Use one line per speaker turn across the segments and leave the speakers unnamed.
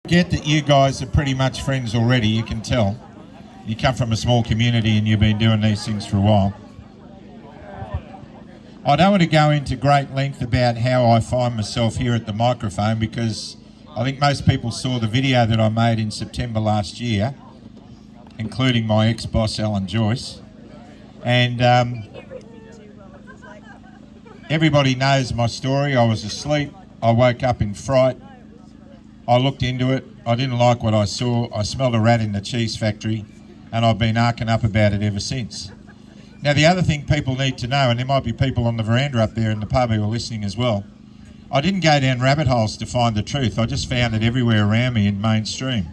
Get that you guys are pretty much friends already, you can tell. You come from a small community and you've been doing these things for a while. I don't want to go into great length about how I find myself here at the microphone, because I think most people saw the video that I made in September last year, including my ex-boss Alan Joyce. And everybody knows my story. I was asleep, I woke up in fright, I looked into it, I didn't like what I saw, I smelled a rat in the cheese factory, and I've been arcing up about it ever since. Now, the other thing people need to know, and there might be people on the veranda up there in the pub who are listening as well, I didn't go down rabbit holes to find the truth. I just found it everywhere around me in mainstream.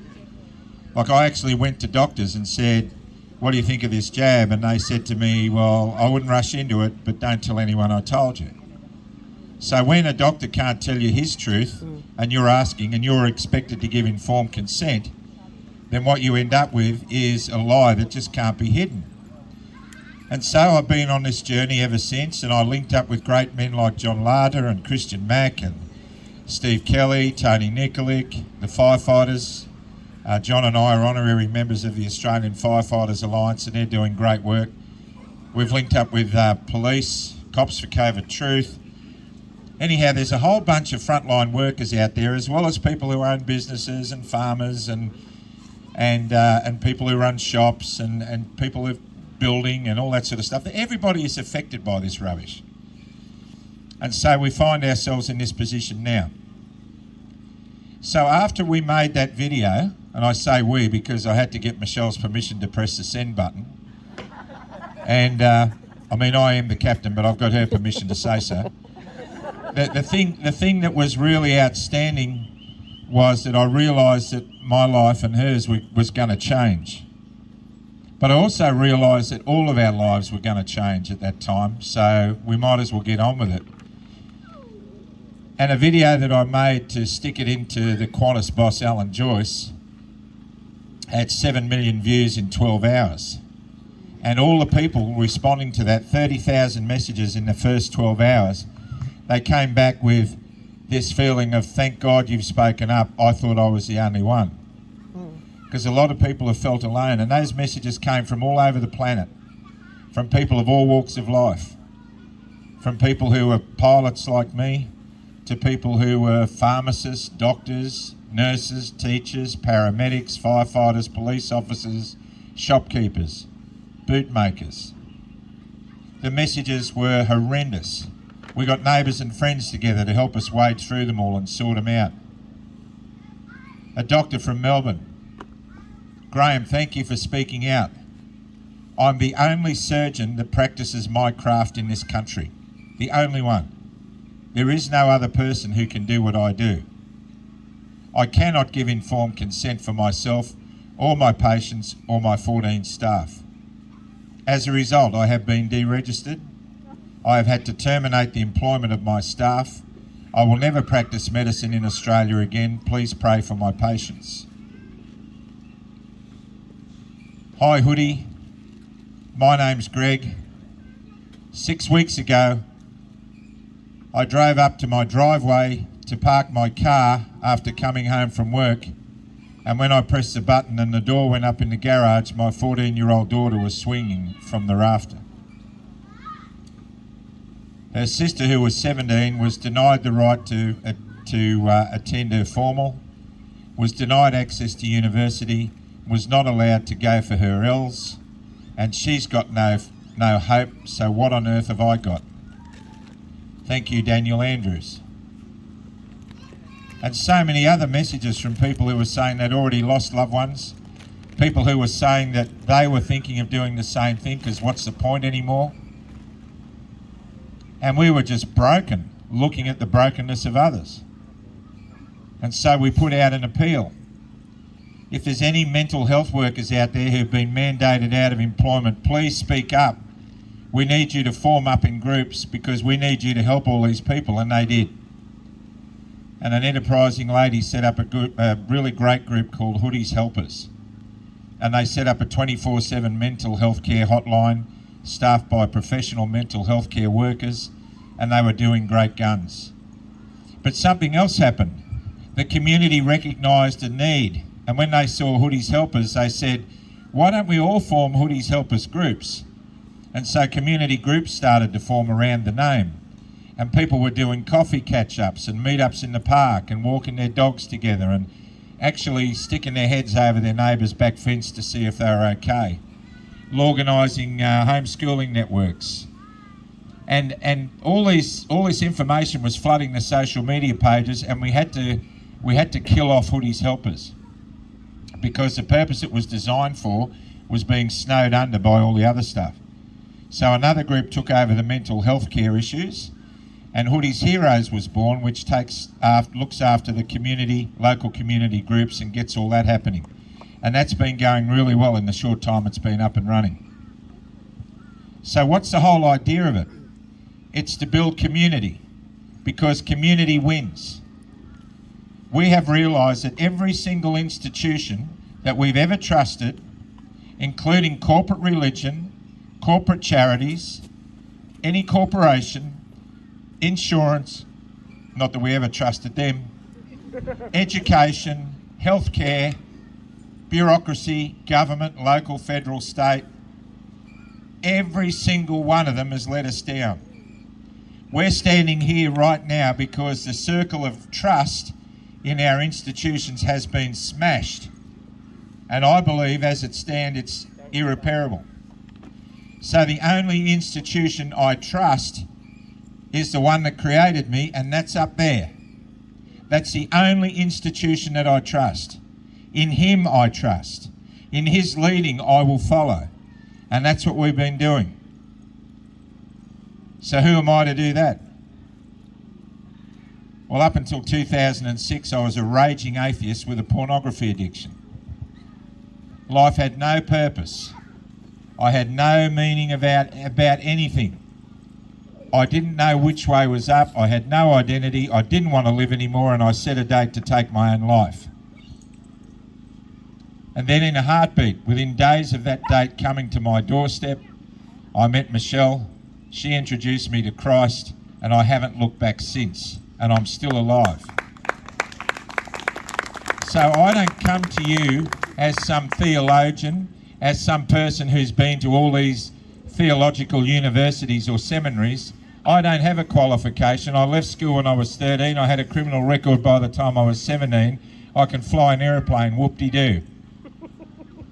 Like, I actually went to doctors and said, what do you think of this jab? And they said to me, well, I wouldn't rush into it, but don't tell anyone I told you. So when a doctor can't tell you his truth, and you're asking and you're expected to give informed consent, then what you end up with is a lie that just can't be hidden. And so I've been on this journey ever since, and I linked up with great men like John Larder and Christian Mack and Steve Kelly, Tony Nikolic, the firefighters. John and I are honorary members of the Australian Firefighters Alliance, and they're doing great work. We've linked up with police, Cops for COVID Truth. Anyhow, there's a whole bunch of frontline workers out there, as well as people who own businesses and farmers and people who run shops and people who building and all that sort of stuff. Everybody is affected by this rubbish. And so we find ourselves in this position now. So after we made that video, and I say we because I had to get Michelle's permission to press the send button. And I am the captain, but I've got her permission to say so. The thing that was really outstanding was that I realised that my life and hers was going to change. But I also realised that all of our lives were going to change at that time, so we might as well get on with it. And a video that I made to stick it into the Qantas boss, Alan Joyce, had 7 million views in 12 hours. And all the people responding to that, 30,000 messages in the first 12 hours, they came back with this feeling of, thank God you've spoken up, I thought I was the only one. Because a lot of people have felt alone, and those messages came from all over the planet, from people of all walks of life, from people who were pilots like me, to people who were pharmacists, doctors, nurses, teachers, paramedics, firefighters, police officers, shopkeepers, bootmakers. The messages were horrendous. We got neighbours and friends together to help us wade through them all and sort them out. A doctor from Melbourne, Graham, thank you for speaking out. I'm the only surgeon that practices my craft in this country. The only one. There is no other person who can do what I do. I cannot give informed consent for myself or my patients or my 14 staff. As a result, I have been deregistered. I have had to terminate the employment of my staff. I will never practice medicine in Australia again. Please pray for my patients. Hi Hoody, my name's Greg. 6 weeks ago, I drove up to my driveway to park my car after coming home from work, and when I pressed the button and the door went up in the garage, my 14-year-old daughter was swinging from the rafter. Her sister, who was 17, was denied the right to attend her formal, was denied access to university, was not allowed to go for her L's, and she's got no hope, so what on earth have I got? Thank you, Daniel Andrews. And so many other messages from people who were saying they'd already lost loved ones, people who were saying that they were thinking of doing the same thing because what's the point anymore? And we were just broken, looking at the brokenness of others. And so we put out an appeal. If there's any mental health workers out there who've been mandated out of employment, please speak up. We need you to form up in groups because we need you to help all these people, and they did. And an enterprising lady set up a really great group called Hoody's Helpers. And they set up a 24/7 mental health care hotline staffed by professional mental health care workers, and they were doing great guns. But something else happened. the community recognised a need. And when they saw Hoody's Helpers, they said, why don't we all form Hoody's Helpers groups? And so community groups started to form around the name. And people were doing coffee catch-ups and meet-ups in the park and walking their dogs together and actually sticking their heads over their neighbour's back fence to see if they were okay. Organising homeschooling networks. And all this information was flooding the social media pages, and we had to kill off Hoody's Helpers, because the purpose it was designed for was being snowed under by all the other stuff. So another group took over the mental health care issues, and Hoody's Heroes was born, which looks after the community, local community groups, and gets all that happening. And that's been going really well in the short time it's been up and running. So what's the whole idea of it? It's to build community, because community wins. We have realised that every single institution that we've ever trusted, including corporate religion, corporate charities, any corporation, insurance, not that we ever trusted them, education, healthcare, bureaucracy, government, local, federal, state, every single one of them has let us down. We're standing here right now because the circle of trust in our institutions has been smashed. And I believe, as it stands, it's irreparable. So the only institution I trust is the one that created me, and that's up there. That's the only institution that I trust. In him I trust. In his leading I will follow. And that's what we've been doing. So who am I to do that? Well, up until 2006, I was a raging atheist with a pornography addiction. Life had no purpose. I had no meaning about anything. I didn't know which way was up. I had no identity. I didn't want to live anymore, and I set a date to take my own life. And then in a heartbeat, within days of that date coming to my doorstep, I met Michelle. She introduced me to Christ, and I haven't looked back since, and I'm still alive. So I don't come to you as some theologian, as some person who's been to all these theological universities or seminaries. I don't have a qualification. I left school when I was 13. I had a criminal record by the time I was 17. I can fly an aeroplane, whoop-de-doo.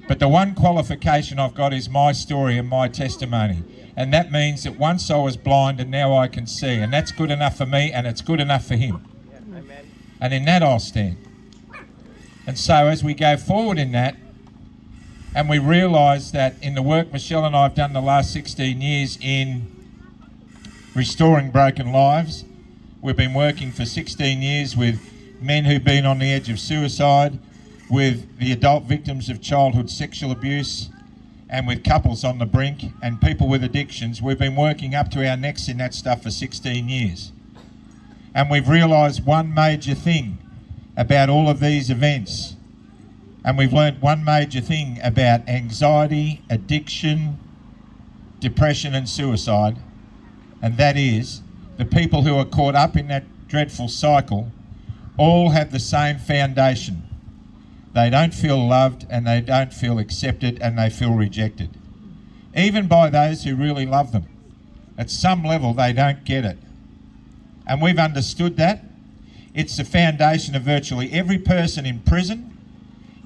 But the one qualification I've got is my story and my testimony. And that means that once I was blind and now I can see. And that's good enough for me, and it's good enough for him. Yeah, amen. And in that I'll stand. And so as we go forward in that, and we realise that in the work Michelle and I have done the last 16 years in restoring broken lives, we've been working for 16 years with men who've been on the edge of suicide, with the adult victims of childhood sexual abuse, and with couples on the brink and people with addictions. We've been working up to our necks in that stuff for 16 years. And we've realised one major thing about all of these events. And we've learned one major thing about anxiety, addiction, depression and suicide. And that is, the people who are caught up in that dreadful cycle all have the same foundation. They don't feel loved, and they don't feel accepted, and they feel rejected. Even by those who really love them. At some level, they don't get it. And we've understood that. It's the foundation of virtually every person in prison,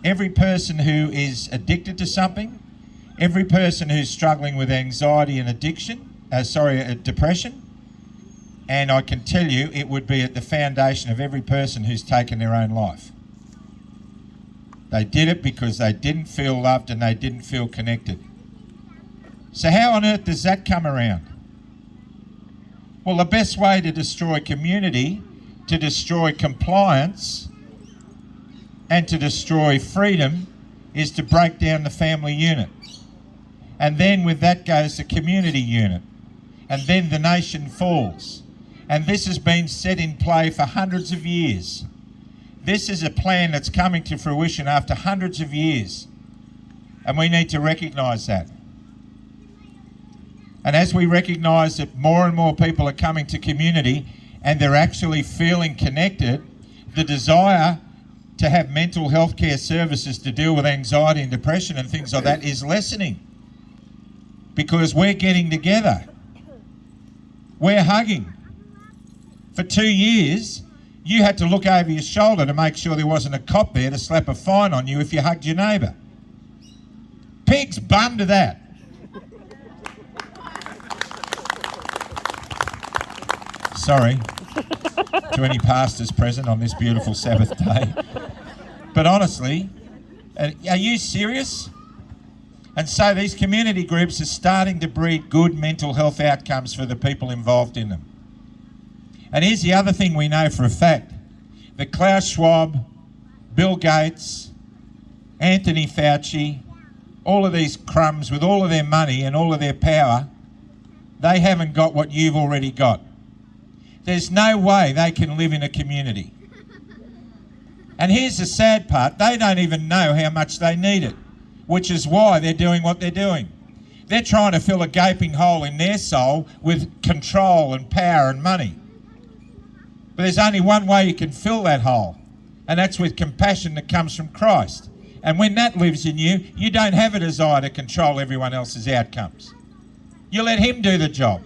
every person who is addicted to something, every person who's struggling with anxiety and depression. And I can tell you, it would be at the foundation of every person who's taken their own life. They did it because they didn't feel loved and they didn't feel connected. So how on earth does that come around? Well, the best way to destroy community, to destroy compliance, and to destroy freedom is to break down the family unit. And then with that goes the community unit. And then the nation falls. And this has been set in play for hundreds of years. This is a plan that's coming to fruition after hundreds of years. And we need to recognise that. And as we recognise that more and more people are coming to community and they're actually feeling connected, the desire to have mental health care services to deal with anxiety and depression and things like that is lessening, because we're getting together. We're hugging. For 2 years, you had to look over your shoulder to make sure there wasn't a cop there to slap a fine on you if you hugged your neighbour. Pig's bum to that. Sorry to any pastors present on this beautiful Sabbath day. But honestly, are you serious? And so these community groups are starting to breed good mental health outcomes for the people involved in them. And here's the other thing we know for a fact. That Klaus Schwab, Bill Gates, Anthony Fauci, all of these crumbs with all of their money and all of their power, they haven't got what you've already got. There's no way they can live in a community. And here's the sad part, they don't even know how much they need it, which is why they're doing what they're doing. They're trying to fill a gaping hole in their soul with control and power and money. But there's only one way you can fill that hole, and that's with compassion that comes from Christ. And when that lives in you, you don't have a desire to control everyone else's outcomes. You let him do the job,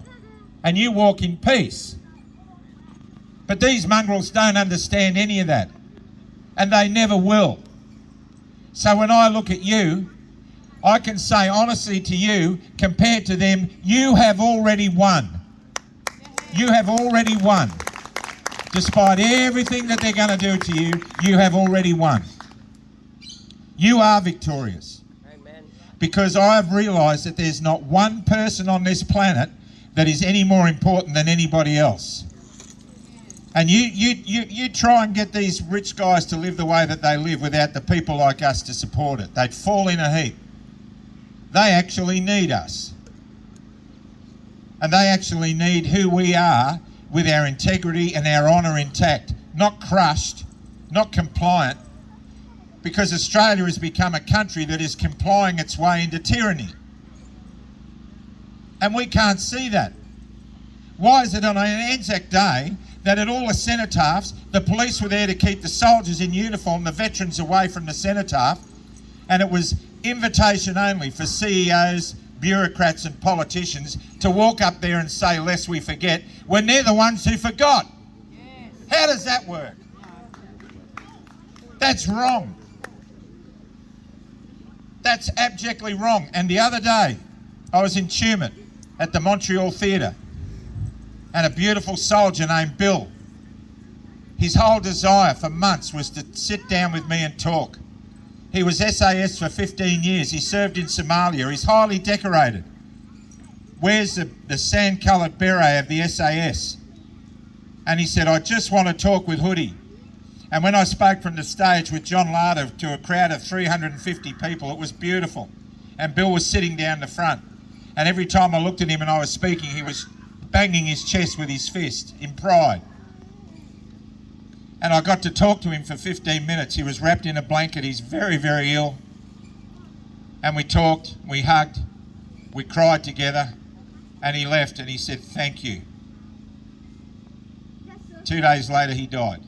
and you walk in peace. But these mongrels don't understand any of that, and they never will. So when I look at you, I can say honestly to you, compared to them, you have already won. You have already won. Despite everything that they're going to do to you, you have already won. You are victorious. Amen. Because I have realised that there's not one person on this planet that is any more important than anybody else. And you try and get these rich guys to live the way that they live without the people like us to support it. They'd fall in a heap. They actually need us. And they actually need who we are, with our integrity and our honour intact, not crushed, not compliant, because Australia has become a country that is complying its way into tyranny. And we can't see that. Why is it on an Anzac Day that at all the cenotaphs, the police were there to keep the soldiers in uniform, the veterans away from the cenotaph, and it was invitation only for CEOs, bureaucrats and politicians to walk up there and say, lest we forget, when they're the ones who forgot? Yes. How does that work? That's wrong. That's abjectly wrong. And the other day, I was in Tumut at the Montreal Theatre, and a beautiful soldier named Bill, his whole desire for months was to sit down with me and talk. He was SAS for 15 years. He served in Somalia. He's highly decorated. Wears the sand-coloured beret of the SAS. And he said, I just want to talk with Hoody. And when I spoke from the stage with John Larder to a crowd of 350 people, it was beautiful. And Bill was sitting down the front. And every time I looked at him and I was speaking, he was banging his chest with his fist in pride. And I got to talk to him for 15 minutes. He was wrapped in a blanket. He's very, very ill. And we talked, we hugged, we cried together, and he left and he said, thank you. 2 days later, he died.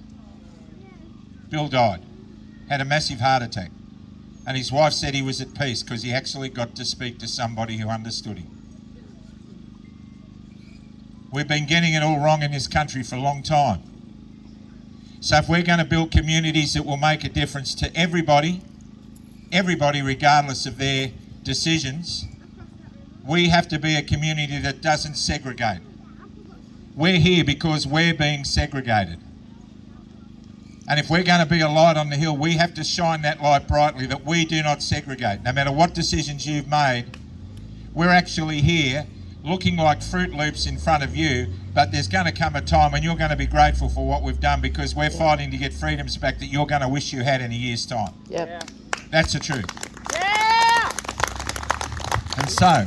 Bill died, had a massive heart attack. And his wife said he was at peace because he actually got to speak to somebody who understood him. We've been getting it all wrong in this country for a long time. So if we're going to build communities that will make a difference to everybody regardless of their decisions, we have to be a community that doesn't segregate. We're here because we're being segregated. And if we're going to be a light on the hill, we have to shine that light brightly that we do not segregate. No matter what decisions you've made, we're actually here looking like Fruit Loops in front of you, but there's going to come a time when you're going to be grateful for what we've done because we're fighting to get freedoms back that you're going to wish you had in a year's time. Yep. Yeah. That's the truth. Yeah! And so,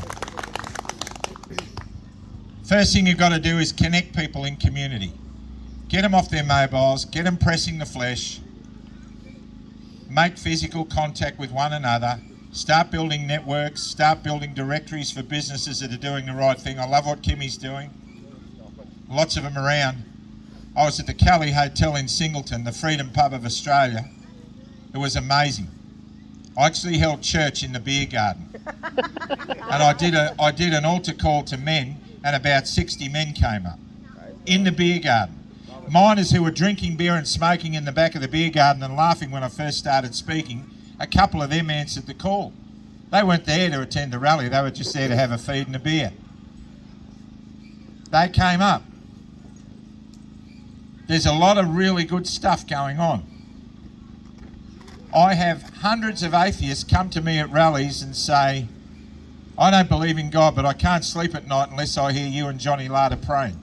first thing you've got to do is connect people in community. Get them off their mobiles, get them pressing the flesh, make physical contact with one another, start building networks, start building directories for businesses that are doing the right thing. I love what Kimmy's doing. Lots of them around. I was at the Kelly Hotel in Singleton, the Freedom Pub of Australia. It was amazing. I actually held church in the beer garden. And I did an altar call to men, and about 60 men came up in the beer garden. Miners who were drinking beer and smoking in the back of the beer garden and laughing when I first started speaking, a couple of them answered the call. They weren't there to attend the rally, they were just there to have a feed and a beer. They came up. There's a lot of really good stuff going on. I have hundreds of atheists come to me at rallies and say, I don't believe in God, but I can't sleep at night unless I hear you and Johnny Larder praying.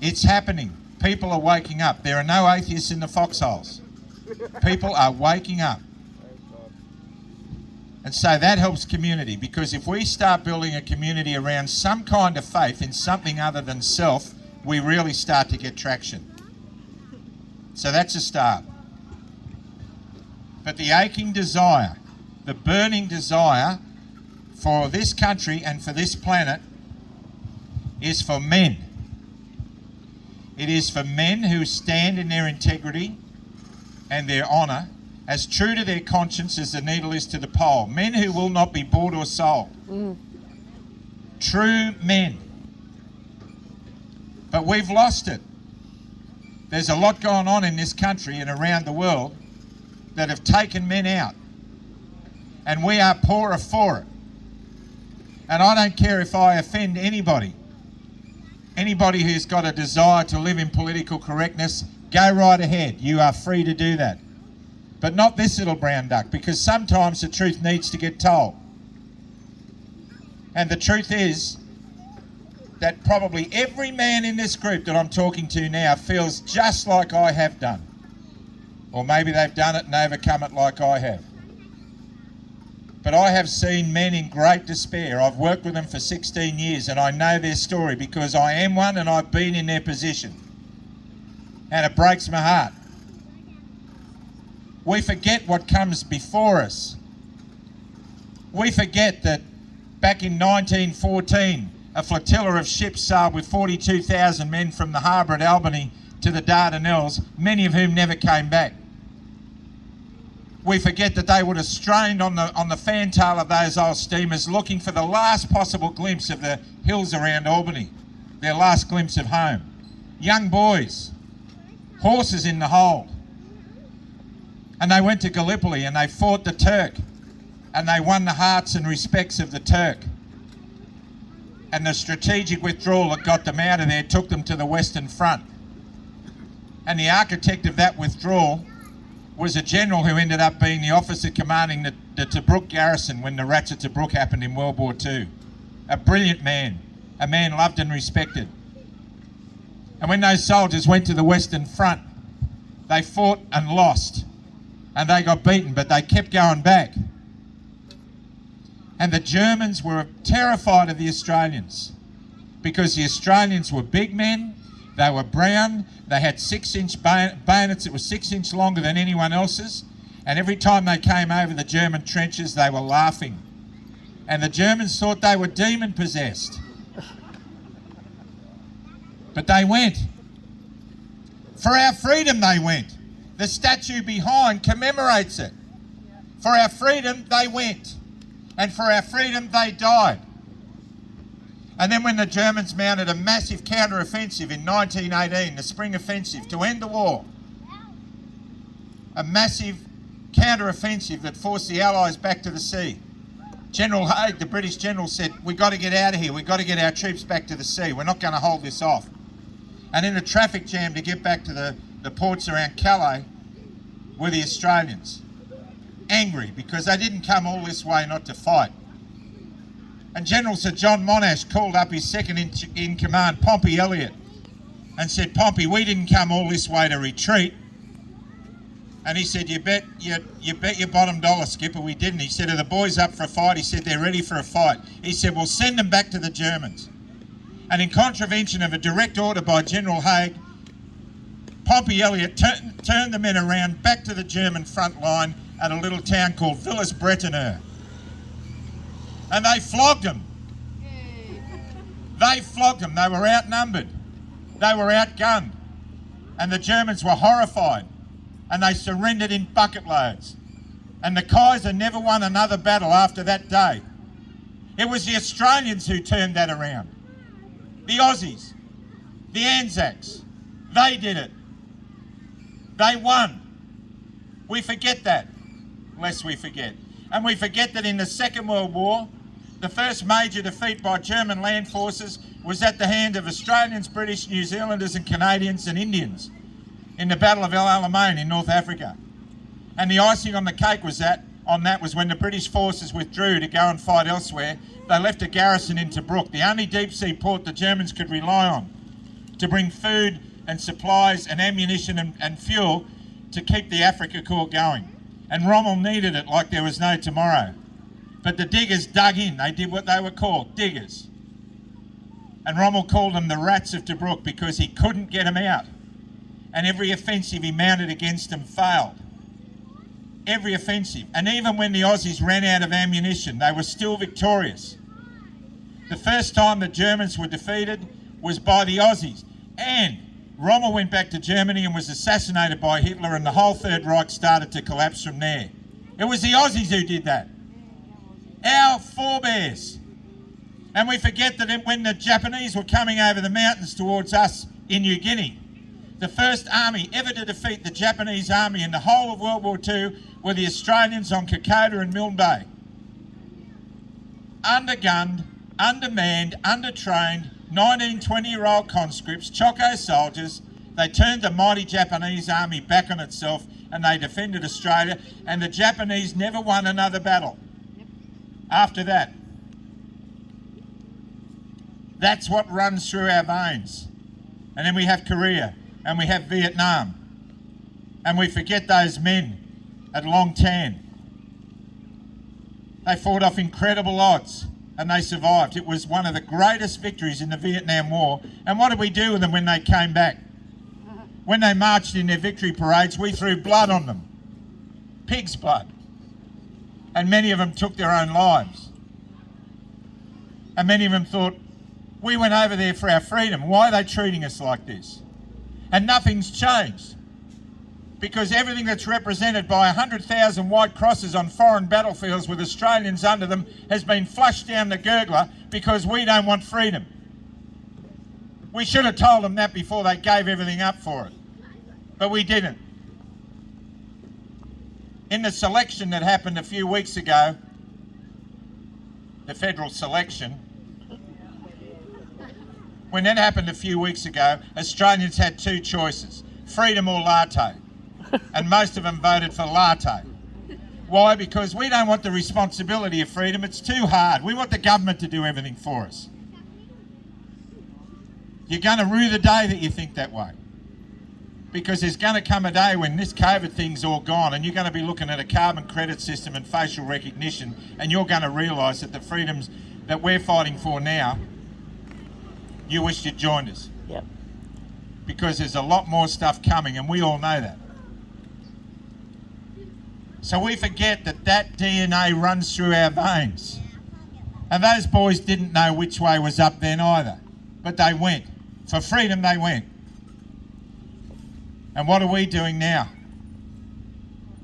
It's happening. People are waking up. There are no atheists in the foxholes. People are waking up. And so that helps community, because if we start building a community around some kind of faith in something other than self, we really start to get traction. So that's a start. But the aching desire, the burning desire for this country and for this planet is for men. It is for men who stand in their integrity and their honour, as true to their conscience as the needle is to the pole. Men who will not be bought or sold. True men. But we've lost it. There's a lot going on in this country and around the world that have taken men out. And we are poorer for it. And I don't care if I offend anybody. Anybody who's got a desire to live in political correctness, go right ahead. You are free to do that. But not this little brown duck, because sometimes the truth needs to get told. And the truth is that probably every man in this group that I'm talking to now feels just like I have done. Or maybe they've done it and overcome it like I have. But I have seen men in great despair. I've worked with them for 16 years and I know their story because I am one and I've been in their position. And it breaks my heart. We forget what comes before us. We forget that back in 1914, a flotilla of ships sailed with 42,000 men from the harbour at Albany to the Dardanelles, many of whom never came back. We forget that they would have strained on the fantail of those old steamers looking for the last possible glimpse of the hills around Albany, their last glimpse of home. Young boys, horses in the hold. And they went to Gallipoli and they fought the Turk and they won the hearts and respects of the Turk. And the strategic withdrawal that got them out of there took them to the Western Front. And the architect of that withdrawal was a general who ended up being the officer commanding the Tobruk garrison when the rats at Tobruk happened in World War II. A brilliant man, a man loved and respected. And when those soldiers went to the Western Front, they fought and lost. And they got beaten, but they kept going back. And the Germans were terrified of the Australians because the Australians were big men, they were brown, they had 6-inch bayonets that were 6 inches longer than anyone else's, and every time they came over the German trenches, they were laughing. And the Germans thought they were demon-possessed. But they went. For our freedom, they went. The statue behind commemorates it. For our freedom, they went. And for our freedom, they died. And then when the Germans mounted a massive counter-offensive in 1918, the Spring Offensive, to end the war, a massive counter-offensive that forced the Allies back to the sea. General Haig, the British general, said, we've got to get out of here. We've got to get our troops back to the sea. We're not going to hold this off. And in a traffic jam to get back to the ports around Calais were the Australians. Angry because they didn't come all this way not to fight. And General Sir John Monash called up his second in command, Pompey Elliott, and said, Pompey, we didn't come all this way to retreat. And he said, you bet your bottom dollar, Skipper, we didn't. He said, are the boys up for a fight? He said, they're ready for a fight. He said, well, send them back to the Germans. And in contravention of a direct order by General Haig, Pompey Elliott turned the men around back to the German front line at a little town called Villers-Bretonneux. And they flogged them. They flogged them. They were outnumbered. They were outgunned, and the Germans were horrified, and they surrendered in bucket loads. And the Kaiser never won another battle after that day. It was the Australians who turned that around. The Aussies, the Anzacs, they did it. They won. We forget that, lest we forget. And we forget that in the Second World War, the first major defeat by German land forces was at the hand of Australians, British, New Zealanders and Canadians and Indians in the Battle of El Alamein in North Africa. And the icing on the cake was was when the British forces withdrew to go and fight elsewhere. They left a garrison in Tobruk, the only deep sea port the Germans could rely on to bring food and supplies and ammunition and fuel to keep the Africa Corps going. And Rommel needed it like there was no tomorrow. But the diggers dug in. They did what they were called, diggers. And Rommel called them the rats of Tobruk because he couldn't get them out. And every offensive he mounted against them failed. Every offensive. And even when the Aussies ran out of ammunition, they were still victorious. The first time the Germans were defeated was by the Aussies. And Rommel went back to Germany and was assassinated by Hitler, and the whole Third Reich started to collapse from there. It was the Aussies who did that. Our forebears. And we forget that when the Japanese were coming over the mountains towards us in New Guinea, the first army ever to defeat the Japanese army in the whole of World War II were the Australians on Kokoda and Milne Bay. Undergunned, undermanned, undertrained, 19, 20-year-old conscripts, Choco soldiers. They turned the mighty Japanese army back on itself and they defended Australia, and the Japanese never won another battle after that. That's what runs through our veins. And then we have Korea, and we have Vietnam, and we forget those men at Long Tan. They fought off incredible odds and they survived. It was one of the greatest victories in the Vietnam War. And what did we do with them when they came back? When they marched in their victory parades, we threw blood on them. Pig's blood. And many of them took their own lives. And many of them thought, we went over there for our freedom. Why are they treating us like this? And nothing's changed. Because everything that's represented by 100,000 white crosses on foreign battlefields with Australians under them has been flushed down the gurgler because we don't want freedom. We should have told them that before they gave everything up for it. But we didn't. In the selection that happened a few weeks ago, the federal selection, when that happened a few weeks ago, Australians had two choices, freedom or latte. And most of them voted for latte. Why? Because we don't want the responsibility of freedom. It's too hard. We want the government to do everything for us. You're going to rue the day that you think that way. Because there's going to come a day when this COVID thing's all gone and you're going to be looking at a carbon credit system and facial recognition, and you're going to realise that the freedoms that we're fighting for now, you wish you'd joined us.
Yep.
Because there's a lot more stuff coming, and we all know that. So we forget that that DNA runs through our veins. And those boys didn't know which way was up then either. But they went. For freedom they went. And what are we doing now?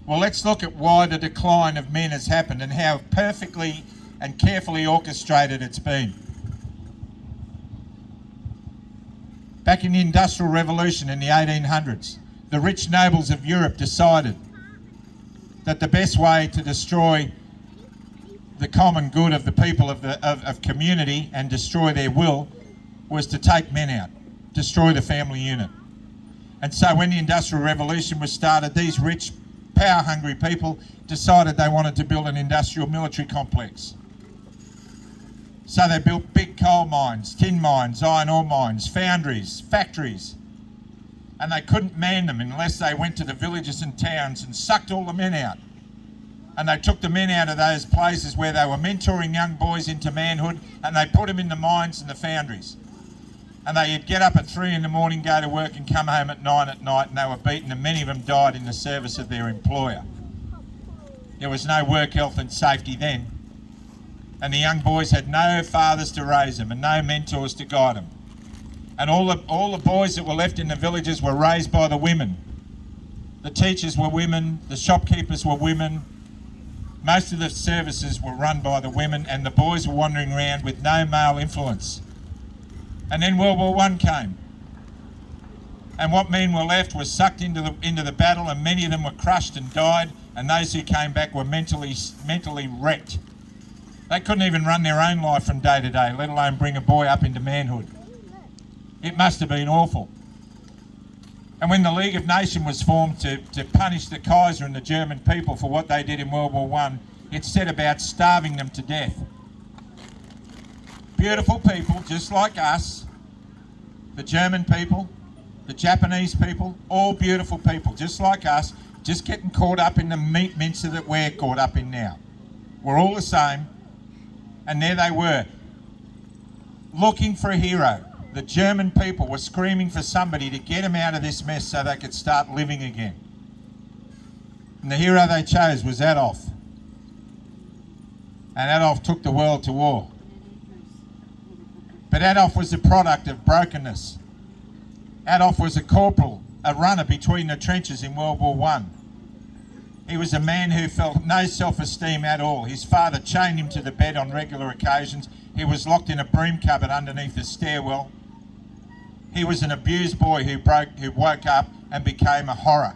Well, let's look at why the decline of men has happened and how perfectly and carefully orchestrated it's been. Back in the Industrial Revolution in the 1800s, the rich nobles of Europe decided that the best way to destroy the common good of the people of community and destroy their will was to take men out, destroy the family unit. And so when the Industrial Revolution was started, these rich, power-hungry people decided they wanted to build an industrial military complex. So they built big coal mines, tin mines, iron ore mines, foundries, factories. And they couldn't man them unless they went to the villages and towns and sucked all the men out. And they took the men out of those places where they were mentoring young boys into manhood, and they put them in the mines and the foundries. And they'd get up at 3 in the morning, go to work and come home at 9 at night, and they were beaten, and many of them died in the service of their employer. There was no work, health and safety then. And the young boys had no fathers to raise them and no mentors to guide them. And all the boys that were left in the villages were raised by the women. The teachers were women, the shopkeepers were women, most of the services were run by the women, and the boys were wandering around with no male influence. And then World War I came. And what men were left was sucked into the battle, and many of them were crushed and died, and those who came back were mentally wrecked. They couldn't even run their own life from day to day, let alone bring a boy up into manhood. It must have been awful. And when the League of Nations was formed to punish the Kaiser and the German people for what they did in World War I, it set about starving them to death. Beautiful people, just like us, the German people, the Japanese people, all beautiful people, just like us, just getting caught up in the meat mincer that we're caught up in now. We're all the same. And there they were, looking for a hero. The German people were screaming for somebody to get them out of this mess so they could start living again. And the hero they chose was Adolf. And Adolf took the world to war. But Adolf was a product of brokenness. Adolf was a corporal, a runner between the trenches in World War I. He was a man who felt no self-esteem at all. His father chained him to the bed on regular occasions. He was locked in a broom cupboard underneath the stairwell. He was an abused boy who woke up and became a horror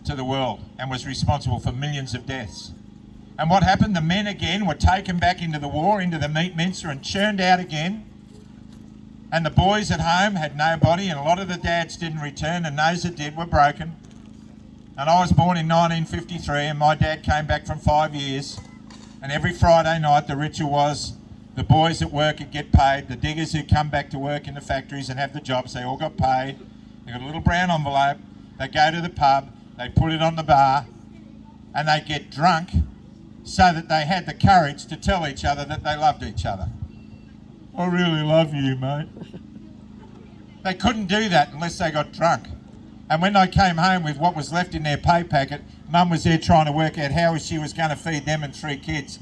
to the world and was responsible for millions of deaths. And what happened? The men again were taken back into the war, into the meat mincer, and churned out again. And the boys at home had nobody, and a lot of the dads didn't return, and those that did were broken. And I was born in 1953, and my dad came back from 5 years. And every Friday night the ritual was the boys at work would get paid, the diggers who come back to work in the factories and have the jobs, they all got paid. They got a little brown envelope, they go to the pub, they put it on the bar, and they get drunk so that they had the courage to tell each other that they loved each other. I really love you, mate. They couldn't do that unless they got drunk. And when they came home with what was left in their pay packet, Mum was there trying to work out how she was going to feed them and 3 kids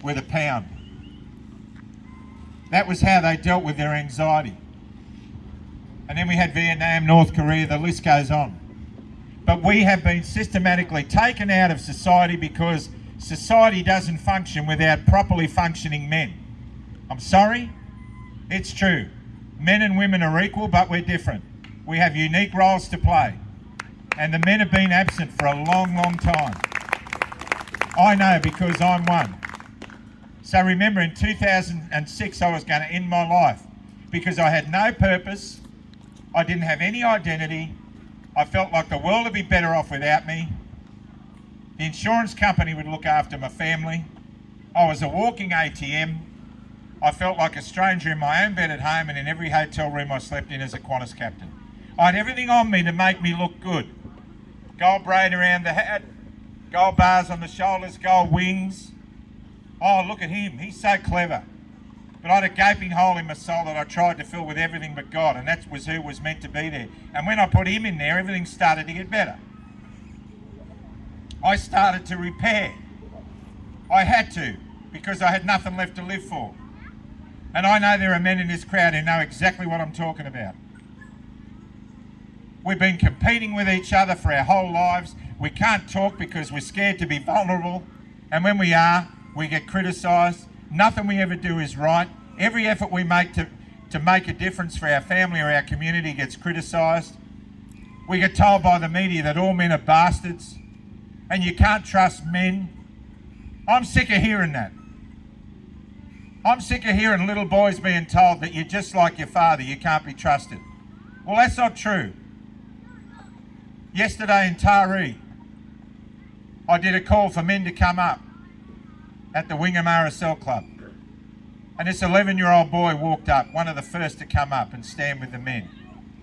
with £1. That was how they dealt with their anxiety. And then we had Vietnam, North Korea, the list goes on. But we have been systematically taken out of society because society doesn't function without properly functioning men. I'm sorry, it's true. Men and women are equal, but we're different. We have unique roles to play. And the men have been absent for a long, long time. I know because I'm one. So remember, in 2006, I was going to end my life because I had no purpose. I didn't have any identity. I felt like the world would be better off without me. The insurance company would look after my family. I was a walking ATM. I felt like a stranger in my own bed at home and in every hotel room I slept in as a Qantas captain. I had everything on me to make me look good. Gold braid around the hat, gold bars on the shoulders, gold wings. Oh, look at him, he's so clever. But I had a gaping hole in my soul that I tried to fill with everything but God, and that was who was meant to be there. And when I put him in there, everything started to get better. I started to repair. I had to, because I had nothing left to live for. And I know there are men in this crowd who know exactly what I'm talking about. We've been competing with each other for our whole lives. We can't talk because we're scared to be vulnerable. And when we are, we get criticised. Nothing we ever do is right. Every effort we make to make a difference for our family or our community gets criticised. We get told by the media that all men are bastards and you can't trust men. I'm sick of hearing that. I'm sick of hearing little boys being told that you're just like your father, you can't be trusted. Well, that's not true. Yesterday in Taree, I did a call for men to come up at the Wingham RSL Club. And this 11-year-old boy walked up, one of the first to come up and stand with the men.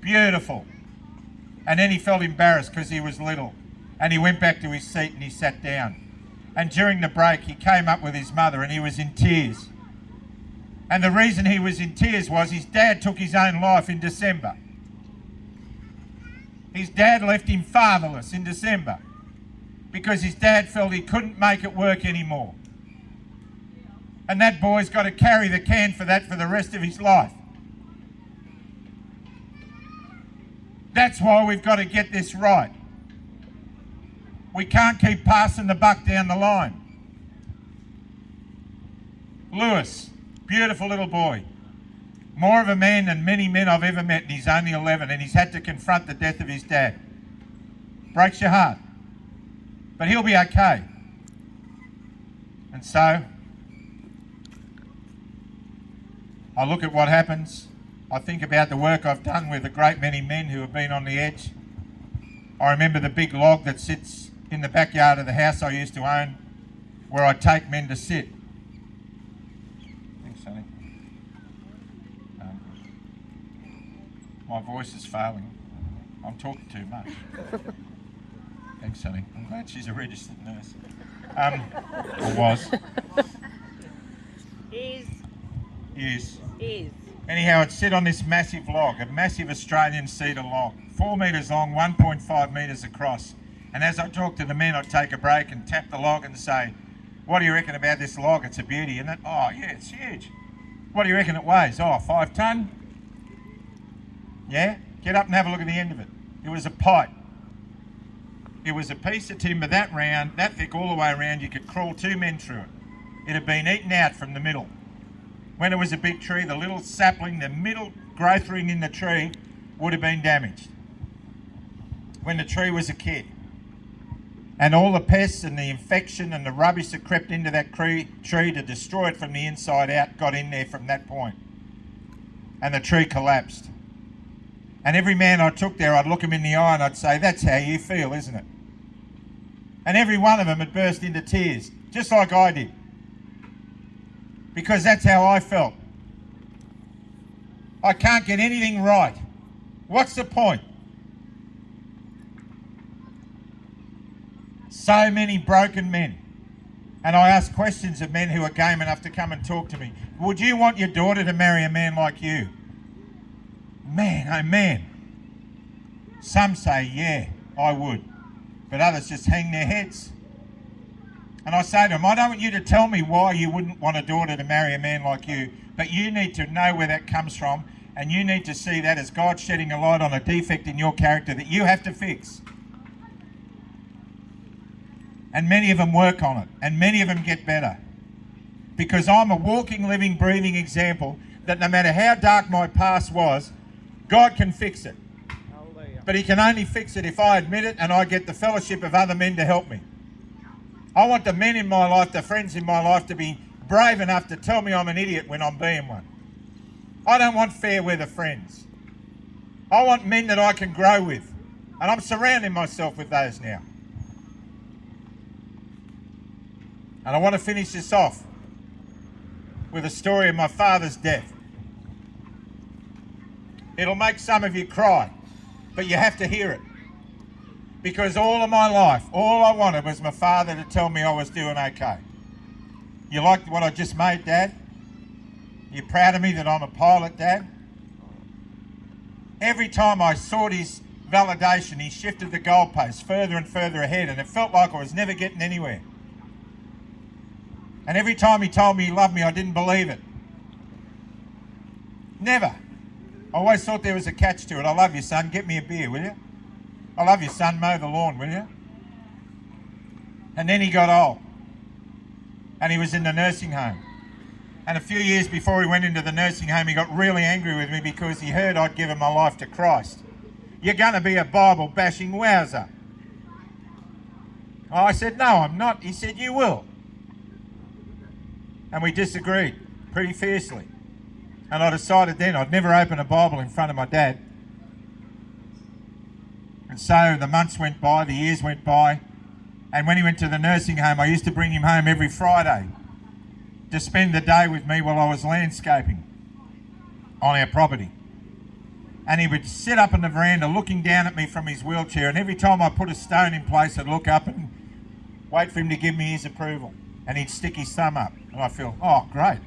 Beautiful. And then he felt embarrassed because he was little. And he went back to his seat and he sat down. And during the break, he came up with his mother and he was in tears. And the reason he was in tears was his dad took his own life in December. His dad left him fatherless in December because his dad felt he couldn't make it work anymore. And that boy's got to carry the can for that for the rest of his life. That's why we've got to get this right. We can't keep passing the buck down the line. Lewis, beautiful little boy. More of a man than many men I've ever met, and he's only 11, and he's had to confront the death of his dad. Breaks your heart. But he'll be okay. And so, I look at what happens. I think about the work I've done with a great many men who have been on the edge. I remember the big log that sits in the backyard of the house I used to own, where I take men to sit. Thanks, Sonny. My voice is failing. I'm talking too much. Thanks, Sonny. I'm glad she's a registered nurse. Or was. Is. Anyhow, I'd sit on this massive log, a massive Australian cedar log, 4 metres long, 1.5 metres across. And as I talk to the men, I'd take a break and tap the log and say, "What do you reckon about this log? It's a beauty, isn't it?" "Oh, yeah, it's huge." "What do you reckon it weighs?" "Oh, 5 tonne." "Yeah? Get up and have a look at the end of it." It was a pipe. It was a piece of timber that round, that thick all the way around, you could crawl 2 men through it. It had been eaten out from the middle. When it was a big tree, the little sapling, the middle growth ring in the tree would have been damaged. When the tree was a kid. And all the pests and the infection and the rubbish that crept into that tree to destroy it from the inside out got in there from that point. And the tree collapsed. And every man I took there, I'd look him in the eye and I'd say, "That's how you feel, isn't it?" And every one of them had burst into tears, just like I did. Because that's how I felt. I can't get anything right. What's the point? So many broken men. And I ask questions of men who are game enough to come and talk to me. "Would you want your daughter to marry a man like you?" Man, oh man. Some say, yeah, I would. But others just hang their heads. And I say to them, I don't want you to tell me why you wouldn't want a daughter to marry a man like you, but you need to know where that comes from, and you need to see that as God shedding a light on a defect in your character that you have to fix. And many of them work on it, and many of them get better. Because I'm a walking, living, breathing example that no matter how dark my past was, God can fix it. But he can only fix it if I admit it and I get the fellowship of other men to help me. I want the men in my life, the friends in my life, to be brave enough to tell me I'm an idiot when I'm being one. I don't want fair weather friends. I want men that I can grow with. And I'm surrounding myself with those now. And I want to finish this off with a story of my father's death. It'll make some of you cry, but you have to hear it. Because all of my life, all I wanted was my father to tell me I was doing okay. You like what I just made, Dad? You proud of me that I'm a pilot, Dad? Every time I sought his validation, he shifted the goalposts further and further ahead, and it felt like I was never getting anywhere. And every time he told me he loved me, I didn't believe it. Never. I always thought there was a catch to it. I love you, son. Get me a beer, will you? I love you, son. Mow the lawn, will you? And then he got old. And he was in the nursing home. And a few years before he went into the nursing home, he got really angry with me because he heard I'd given my life to Christ. You're going to be a Bible-bashing wowser. I said, no, I'm not. He said, you will. And we disagreed pretty fiercely. And I decided then I'd never open a Bible in front of my dad. And so the months went by, the years went by, and when he went to the nursing home, I used to bring him home every Friday to spend the day with me while I was landscaping on our property. And he would sit up in the veranda looking down at me from his wheelchair, and every time I put a stone in place, I'd look up and wait for him to give me his approval. And he'd stick his thumb up, and I feel, oh, great.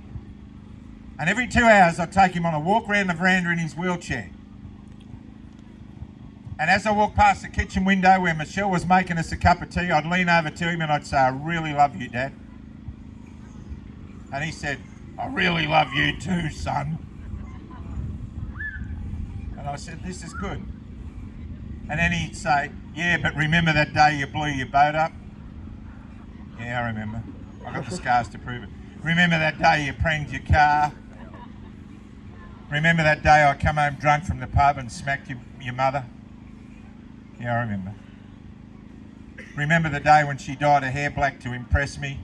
And every 2 hours, I'd take him on a walk around the veranda in his wheelchair. And as I walked past the kitchen window where Michelle was making us a cup of tea, I'd lean over to him and I'd say, I really love you, Dad. And he said, I really love you too, son. And I said, this is good. And then he'd say, yeah, but remember that day you blew your boat up? Yeah, I remember. I got the scars to prove it. Remember that day you pranged your car? Remember that day I come home drunk from the pub and smacked your mother? Yeah, I remember. Remember the day when she dyed her hair black to impress me,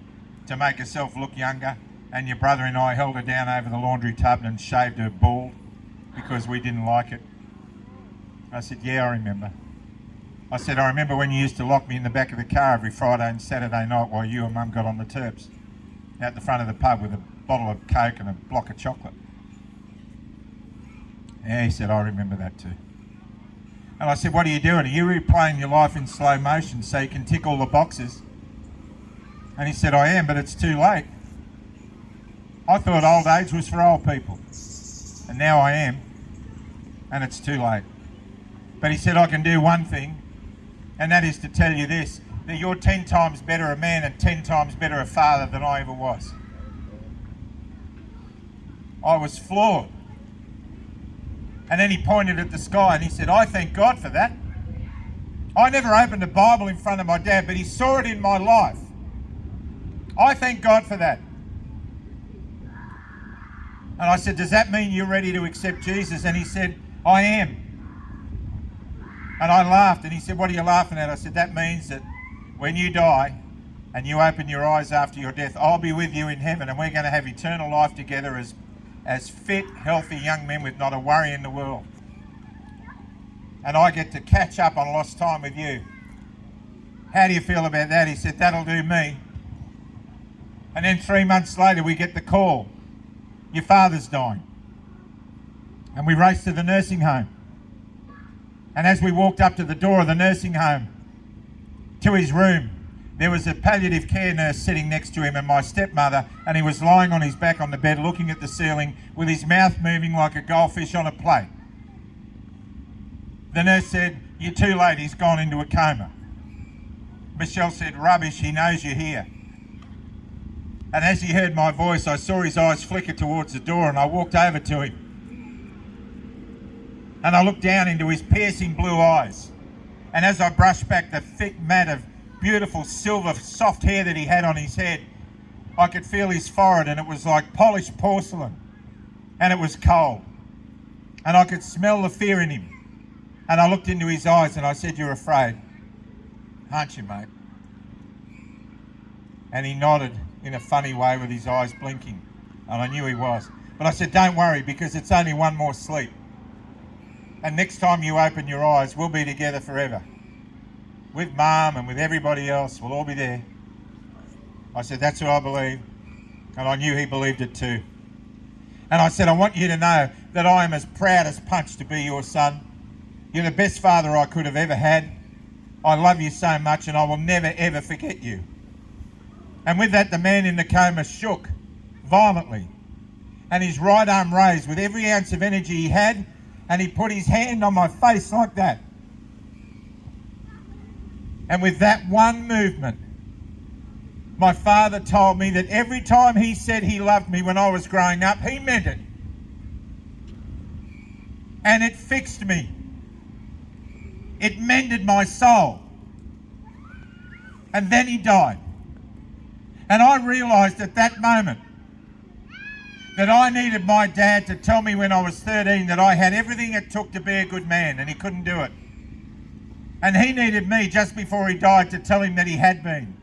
to make herself look younger, and your brother and I held her down over the laundry tub and shaved her bald because we didn't like it? I said, yeah, I remember. I said, I remember when you used to lock me in the back of the car every Friday and Saturday night while you and Mum got on the terps out the front of the pub with a bottle of Coke and a block of chocolate. Yeah, he said, I remember that too. And I said, what are you doing? Are you replaying your life in slow motion so you can tick all the boxes? And he said, I am, but it's too late. I thought old age was for old people. And now I am, and it's too late. But he said, I can do one thing, and that is to tell you this, that you're 10 times better a man and 10 times better a father than I ever was. I was flawed. And then he pointed at the sky and he said, I thank God for that. I never opened a Bible in front of my dad, but he saw it in my life. I thank God for that. And I said, does that mean you're ready to accept Jesus? And he said, I am. And I laughed and he said, what are you laughing at? I said, that means that when you die and you open your eyes after your death, I'll be with you in heaven and we're going to have eternal life together as fit, healthy young men with not a worry in the world. And I get to catch up on lost time with you. How do you feel about that? He said, that'll do me. And then 3 months later, we get the call. Your father's dying. And we raced to the nursing home. And as we walked up to the door of the nursing home, to his room, there was a palliative care nurse sitting next to him and my stepmother, and he was lying on his back on the bed looking at the ceiling with his mouth moving like a goldfish on a plate. The nurse said, you're too late, he's gone into a coma. Michelle said, rubbish, he knows you're here. And as he heard my voice, I saw his eyes flicker towards the door and I walked over to him. And I looked down into his piercing blue eyes. And as I brushed back the thick mat of beautiful silver soft hair that he had on his head, I could feel his forehead and it was like polished porcelain. And it was cold. And I could smell the fear in him. And I looked into his eyes and I said, you're afraid, aren't you, mate? And he nodded in a funny way with his eyes blinking. And I knew he was. But I said, don't worry, because it's only one more sleep. And next time you open your eyes, we'll be together forever. With Mum and with everybody else, we'll all be there. I said, that's what I believe. And I knew he believed it too. And I said, I want you to know that I am as proud as punch to be your son. You're the best father I could have ever had. I love you so much and I will never ever forget you. And with that, the man in the coma shook violently. And his right arm raised with every ounce of energy he had, and he put his hand on my face like that. And with that one movement, my father told me that every time he said he loved me when I was growing up, he meant it. And it fixed me. It mended my soul. And then he died. And I realised at that moment that I needed my dad to tell me when I was 13 that I had everything it took to be a good man, and he couldn't do it. And he needed me just before he died to tell him that he had been.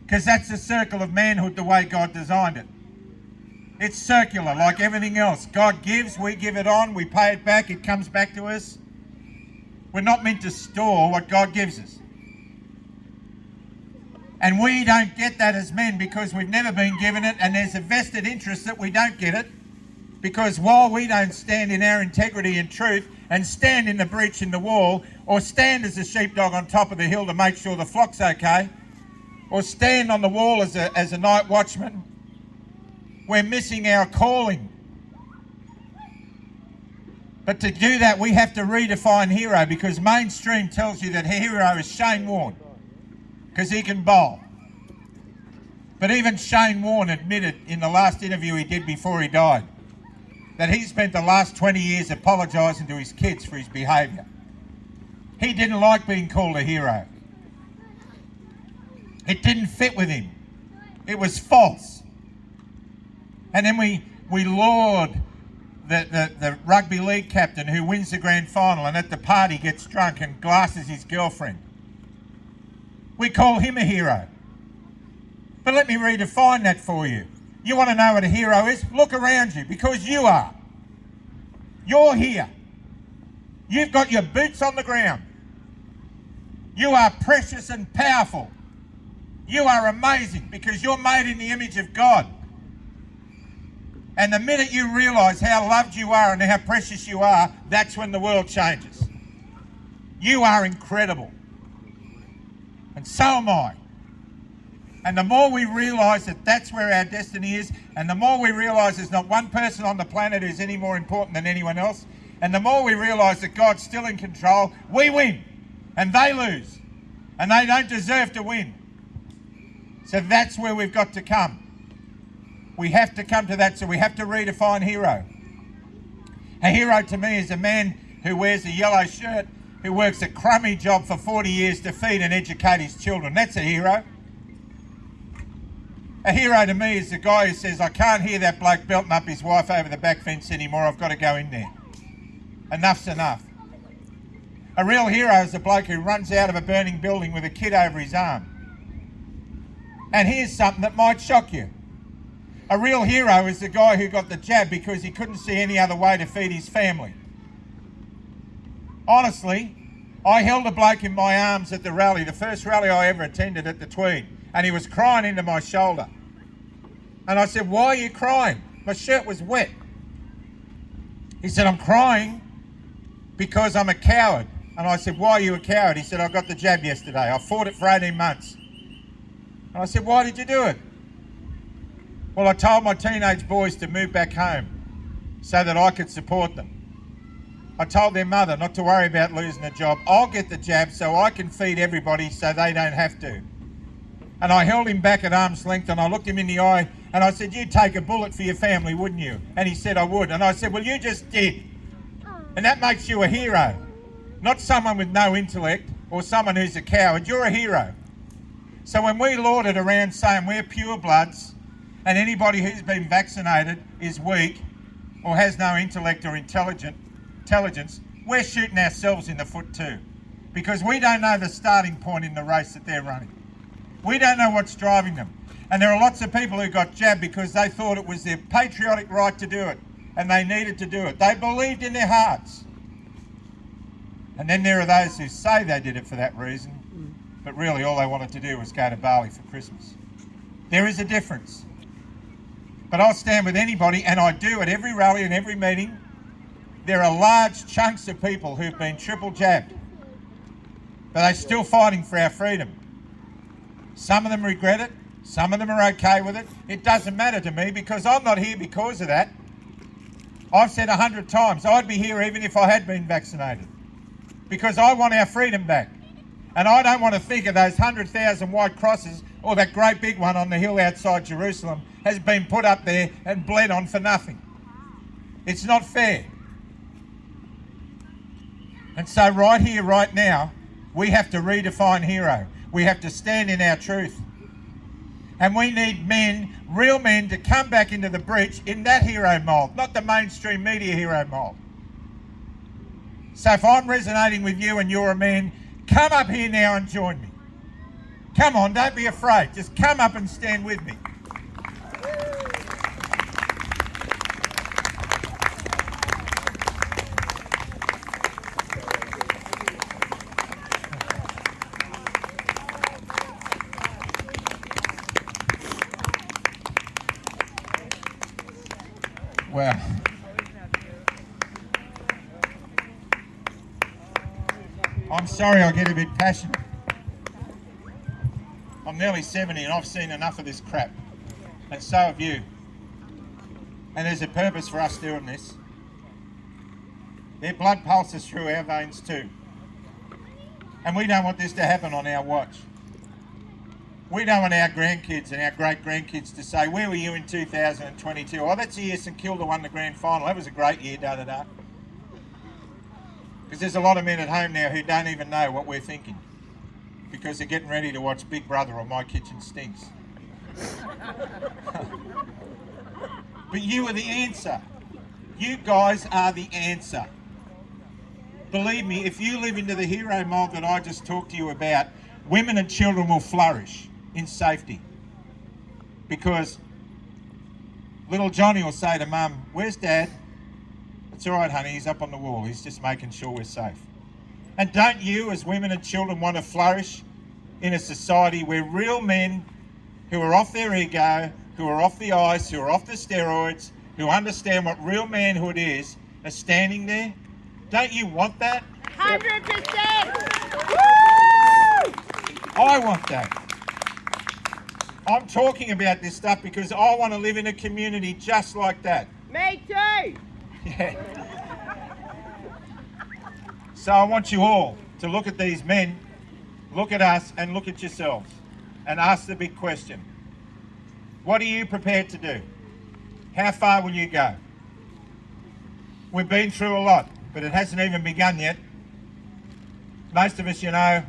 Because that's the circle of manhood the way God designed it. It's circular like everything else. God gives, we give it on, we pay it back, it comes back to us. We're not meant to store what God gives us. And we don't get that as men because we've never been given it, and there's a vested interest that we don't get it, because while we don't stand in our integrity and truth and stand in the breach in the wall, or stand as a sheepdog on top of the hill to make sure the flock's okay, or stand on the wall as a night watchman, we're missing our calling. But to do that, we have to redefine hero, because mainstream tells you that hero is Shane Warne, because he can bowl. But even Shane Warne admitted in the last interview he did before he died that he spent the last 20 years apologising to his kids for his behaviour. He didn't like being called a hero. It didn't fit with him. It was false. And then we laud the rugby league captain who wins the grand final and at the party gets drunk and glasses his girlfriend. We call him a hero. But let me redefine that for you. You want to know what a hero is? Look around you, because you are. You're here. You've got your boots on the ground. You are precious and powerful. You are amazing because you're made in the image of God. And the minute you realise how loved you are and how precious you are, that's when the world changes. You are incredible. And so am I. And the more we realise that that's where our destiny is, and the more we realise there's not one person on the planet who's any more important than anyone else, and the more we realise that God's still in control, we win and they lose. And they don't deserve to win. So that's where we've got to come. We have to come to that, so we have to redefine hero. A hero to me is a man who wears a yellow shirt, who works a crummy job for 40 years to feed and educate his children. That's a hero. A hero to me is the guy who says, I can't hear that bloke belting up his wife over the back fence anymore, I've got to go in there. Enough's enough. A real hero is the bloke who runs out of a burning building with a kid over his arm. And here's something that might shock you. A real hero is the guy who got the jab because he couldn't see any other way to feed his family. Honestly, I held a bloke in my arms at the rally, the first rally I ever attended at the Tweed, and he was crying into my shoulder. And I said, why are you crying? My shirt was wet. He said, I'm crying because I'm a coward. And I said, why are you a coward? He said, I got the jab yesterday. I fought it for 18 months. And I said, why did you do it? Well, I told my teenage boys to move back home so that I could support them. I told their mother not to worry about losing a job. I'll get the jab so I can feed everybody so they don't have to. And I held him back at arm's length and I looked him in the eye and I said, you'd take a bullet for your family, wouldn't you? And he said, I would. And I said, well, you just did. And that makes you a hero. Not someone with no intellect or someone who's a coward. You're a hero. So when we laud it around saying we're pure bloods and anybody who's been vaccinated is weak or has no intellect or intelligence, we're shooting ourselves in the foot too. Because we don't know the starting point in the race that they're running. We don't know what's driving them. And there are lots of people who got jabbed because they thought it was their patriotic right to do it and they needed to do it. They believed in their hearts. And then there are those who say they did it for that reason, but really all they wanted to do was go to Bali for Christmas. There is a difference. But I'll stand with anybody, and I do at every rally and every meeting. There are large chunks of people who've been triple jabbed, but they're still fighting for our freedom. Some of them regret it, some of them are okay with it. It doesn't matter to me because I'm not here because of that. I've said 100 times, I'd be here even if I had been vaccinated. Because I want our freedom back. And I don't want to think of those 100,000 white crosses or that great big one on the hill outside Jerusalem has been put up there and bled on for nothing. It's not fair. And so right here, right now, we have to redefine hero. We have to stand in our truth. And we need men, real men, to come back into the breach in that hero mould, not the mainstream media hero mould. So if I'm resonating with you and you're a man, come up here now and join me. Come on, don't be afraid. Just come up and stand with me. Wow. I'm sorry I get a bit passionate. I'm nearly 70 and I've seen enough of this crap. And so have you. And there's a purpose for us doing this. Their blood pulses through our veins too. And we don't want this to happen on our watch. We don't want our grandkids and our great-grandkids to say, where were you in 2022? Oh, that's the year St Kilda won the grand final. That was a great year, da-da-da. Because there's a lot of men at home now who don't even know what we're thinking, because they're getting ready to watch Big Brother or My Kitchen Stinks. But you are the answer. You guys are the answer. Believe me, if you live into the hero mold that I just talked to you about, women and children will flourish in safety. Because little Johnny will say to Mum, "Where's Dad?" "It's all right, honey, he's up on the wall. He's just making sure we're safe." And don't you, as women and children, want to flourish in a society where real men who are off their ego, who are off the ice, who are off the steroids, who understand what real manhood is, are standing there? Don't you want that?
100%!
I want that. I'm talking about this stuff because I want to live in a community just like that.
Me too!
Yeah. So I want you all to look at these men, look at us, and look at yourselves, and ask the big question. What are you prepared to do? How far will you go? We've been through a lot, but it hasn't even begun yet. Most of us, you know,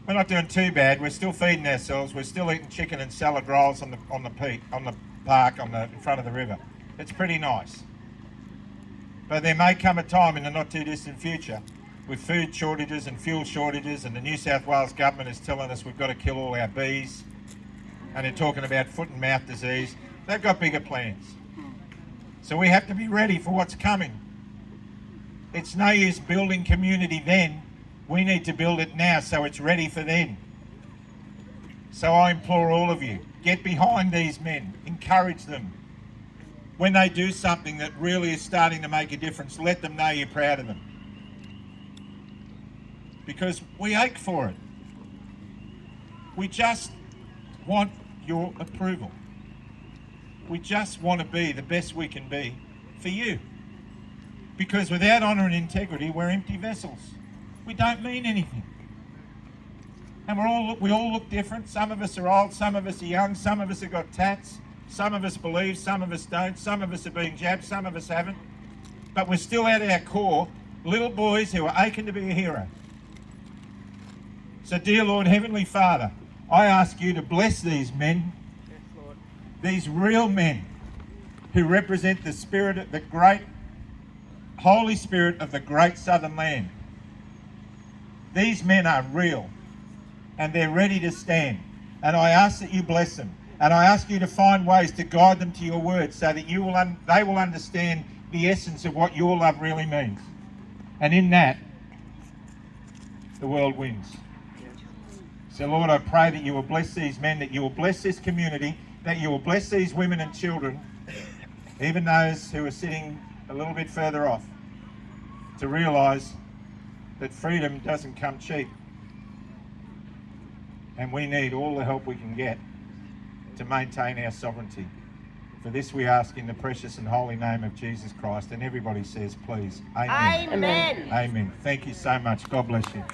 we're not doing too bad. We're still feeding ourselves. We're still eating chicken and salad rolls on the park, in front of the river. It's pretty nice. But there may come a time in the not too distant future with food shortages and fuel shortages, and the New South Wales government is telling us we've got to kill all our bees, and they're talking about foot and mouth disease. They've got bigger plans. So we have to be ready for what's coming. It's no use building community then. We need to build it now so it's ready for then. So I implore all of you, get behind these men, encourage them. When they do something that really is starting to make a difference, let them know you're proud of them. Because we ache for it. We just want your approval. We just want to be the best we can be for you. Because without honour and integrity, we're empty vessels. We don't mean anything. And we all look different. Some of us are old, some of us are young, some of us have got tats, some of us believe, some of us don't, some of us are being jabbed, some of us haven't. But we're still at our core little boys who are aching to be a hero. So dear Lord, Heavenly Father, I ask you to bless these men, these real men who represent the spirit, the great Holy Spirit of the great southern land. These men are real and they're ready to stand. And I ask that you bless them. And I ask you to find ways to guide them to your word so that they will understand the essence of what your love really means. And in that, the world wins. So Lord, I pray that you will bless these men, that you will bless this community, that you will bless these women and children, even those who are sitting a little bit further off, to realise that freedom doesn't come cheap. And we need all the help we can get to maintain our sovereignty. For this we ask in the precious and holy name of Jesus Christ. And everybody says, please, amen.
Amen.
Amen. Thank you so much. God bless you.